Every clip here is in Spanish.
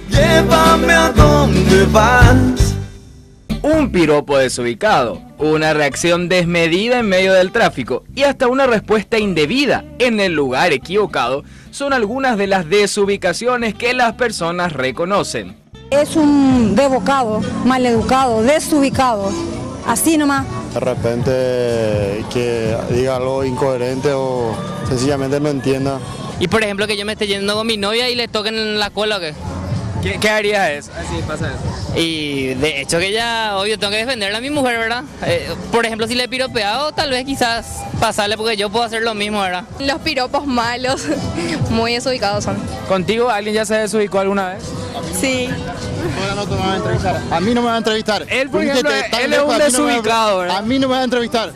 Llévame a donde vas. Un piropo desubicado, una reacción desmedida en medio del tráfico y hasta una respuesta indebida en el lugar equivocado son algunas de las desubicaciones que las personas reconocen. Es un desbocado, maleducado, desubicado, así nomás. De repente que diga algo incoherente o sencillamente no entienda. Y por ejemplo que yo me esté yendo con mi novia y le toquen en la cola o qué. ¿Qué harías eso? Así pasa eso. Y de hecho que ya, obvio, tengo que defenderla a mi mujer, ¿verdad? Por ejemplo, si le he piropeado, tal vez quizás pasarle porque yo puedo hacer lo mismo, ¿verdad? Los piropos malos, muy desubicados son. ¿Contigo alguien ya se desubicó alguna vez? Sí. No te van a entrevistar. A mí no me van a entrevistar. Él, por ejemplo, él es un desubicado, ¿verdad? A mí no me van a entrevistar.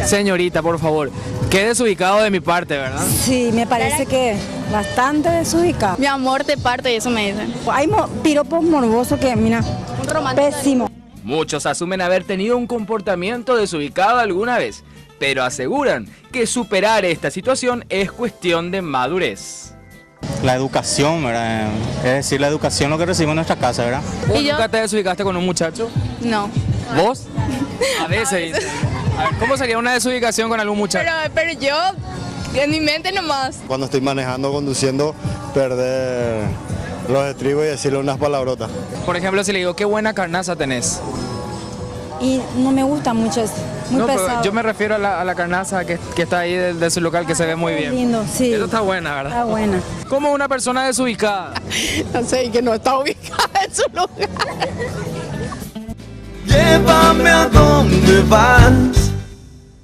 Señorita, por favor. Qué desubicado de mi parte, ¿verdad? Sí, me parece que bastante desubicado. Mi amor te parte y eso me dicen. Hay piropos morbosos que, mira, Un romántico. pésimo. Muchos asumen haber tenido un comportamiento desubicado alguna vez, pero aseguran que superar esta situación es cuestión de madurez. La educación, ¿verdad? Es decir, la educación lo que recibimos en nuestra casa, ¿verdad? ¿Vos ¿Y yo? nunca te desubicaste con un muchacho? No. ¿Vos? A veces. A ver, ¿cómo sería una desubicación con algún muchacho? Pero yo, en mi mente nomás. Cuando estoy manejando, conduciendo, perder los estribos y decirle unas palabrotas. Por ejemplo, si le digo, qué buena carnaza tenés. Y no me gusta mucho eso, muy No, pero pesado. yo me refiero a la carnaza que está ahí de su local, que se ve muy bien. Lindo, sí. Eso está buena, ¿verdad? Está buena. ¿Cómo una persona desubicada? No sé, que no está ubicada en su lugar. Llévame a donde vas.